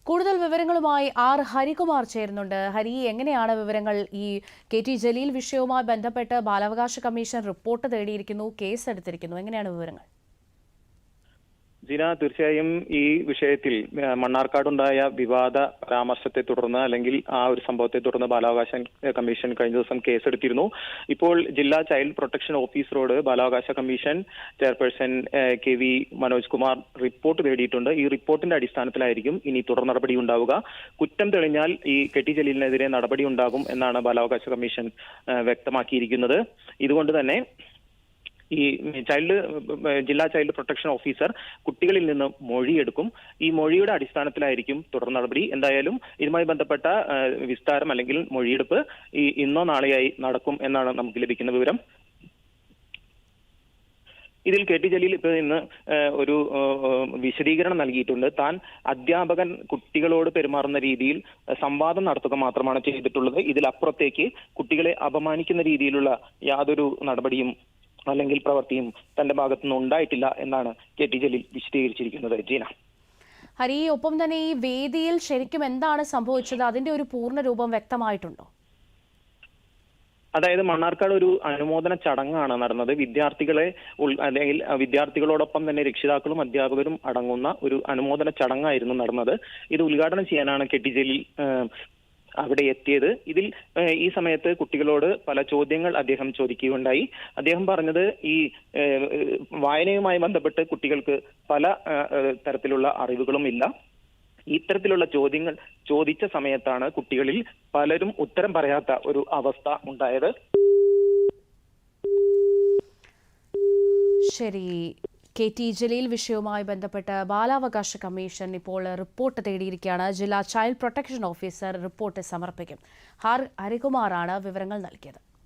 കൂടുതൽ വിവരങ്ങളുമായി ആർ ഹരികുമാർ ചേരുന്നുണ്ട്. ഹരി, എങ്ങനെയാണ് വിവരങ്ങൾ? ഈ കെ.ടി. ജലീൽ വിഷയവുമായി ബന്ധപ്പെട്ട് ബാലാവകാശ കമ്മീഷൻ റിപ്പോർട്ട് തേടിയിരിക്കുന്നു, കേസെടുത്തിരിക്കുന്നു. എങ്ങനെയാണ് വിവരങ്ങൾ? ജീന, തീർച്ചയായും ഈ വിഷയത്തിൽ മണ്ണാർക്കാടുണ്ടായ വിവാദ പരാമർശത്തെ തുടർന്ന് അല്ലെങ്കിൽ ആ ഒരു സംഭവത്തെ തുടർന്ന് ബാലാവകാശ കമ്മീഷൻ കഴിഞ്ഞ ദിവസം കേസെടുത്തിരുന്നു. ഇപ്പോൾ ജില്ലാ ചൈൽഡ് പ്രൊട്ടക്ഷൻ ഓഫീസറോട് ബാലാവകാശ commission chairperson K V. Manoj Kumar report തേടിയിട്ടുണ്ട്. ഈ റിപ്പോർട്ടിന്റെ അടിസ്ഥാനത്തിലായിരിക്കും ഇനി തുടർ നടപടി ഉണ്ടാവുക. കുറ്റം തെളിഞ്ഞാൽ ഈ കെ.ടി. ജലീലിനെതിരെ നടപടി ഉണ്ടാകും എന്നാണ് ബാലാവകാശ കമ്മീഷൻ വ്യക്തമാക്കിയിരിക്കുന്നത്. ഇതുകൊണ്ട് തന്നെ ഈ ജില്ലാ ചൈൽഡ് പ്രൊട്ടക്ഷൻ ഓഫീസർ കുട്ടികളിൽ നിന്ന് മൊഴിയെടുക്കും. ഈ മൊഴിയുടെ അടിസ്ഥാനത്തിലായിരിക്കും തുടർ നടപടി. എന്തായാലും ഇതുമായി ബന്ധപ്പെട്ട വിസ്താരം അല്ലെങ്കിൽ മൊഴിയെടുപ്പ് ഇന്നോ നാളെയായി നടക്കും എന്നാണ് നമുക്ക് ലഭിക്കുന്ന വിവരം. ഇതിൽ കെ.ടി. ജലീൽ ഇപ്പോൾ ഇന്ന് ഒരു വിശദീകരണം നൽകിയിട്ടുണ്ട്. താൻ അധ്യാപകൻ കുട്ടികളോട് പെരുമാറുന്ന രീതിയിൽ സംവാദം നടത്തുക മാത്രമാണ് ചെയ്തിട്ടുള്ളത്. ഇതിലപ്പുറത്തേക്ക് കുട്ടികളെ അപമാനിക്കുന്ന രീതിയിലുള്ള യാതൊരു നടപടിയും അല്ലെങ്കിൽ പ്രവൃത്തിയും തന്റെ ഭാഗത്തുനിന്ന് ഉണ്ടായിട്ടില്ല എന്നാണ് കെ.ടി. ജലീൽ വിശദീകരിച്ചിരിക്കുന്നത്. ജീന, ഹരി, ഒപ്പം തന്നെ ഈ വേദിയിൽ ശരിക്കും എന്താണ് സംഭവിച്ചത്? അതിന്റെ ഒരു പൂർണ്ണ രൂപം വ്യക്തമായിട്ടുണ്ടോ? അതായത് മണ്ണാർക്കാട് ഒരു അനുമോദന ചടങ്ങാണ് നടന്നത്. അല്ലെങ്കിൽ വിദ്യാർത്ഥികളോടൊപ്പം തന്നെ രക്ഷിതാക്കളും അധ്യാപകരും അടങ്ങുന്ന ഒരു അനുമോദന ചടങ്ങായിരുന്നു നടന്നത്. ഇത് ഉദ്ഘാടനം ചെയ്യാനാണ് കെ.ടി. ജലീൽ അവിടെ എത്തിയത്. ഇതിൽ ഈ സമയത്ത് കുട്ടികളോട് പല ചോദ്യങ്ങൾ അദ്ദേഹം ചോദിക്കുകയുണ്ടായി. അദ്ദേഹം പറഞ്ഞത് ഈ വായനയുമായി ബന്ധപ്പെട്ട് കുട്ടികൾക്ക് പല തരത്തിലുള്ള അറിവുകളും ഇല്ല. ഇത്തരത്തിലുള്ള ചോദ്യങ്ങൾ ചോദിച്ച സമയത്താണ് കുട്ടികളിൽ പലരും ഉത്തരം പറയാത്ത ഒരു അവസ്ഥ ഉണ്ടായത്. ശരി, കെ.ടി. ജലീൽ വിഷയവുമായി ബന്ധപ്പെട്ട് ബാലാവകാശ കമ്മീഷൻ ഇപ്പോൾ റിപ്പോർട്ട് തേടിയിരിക്കുകയാണ്. ജില്ലാ ചൈൽഡ് പ്രൊട്ടക്ഷൻ ഓഫീസർ റിപ്പോർട്ട് സമർപ്പിക്കും. ഹരികുമാറാണ് വിവരങ്ങൾ നൽകിയത്.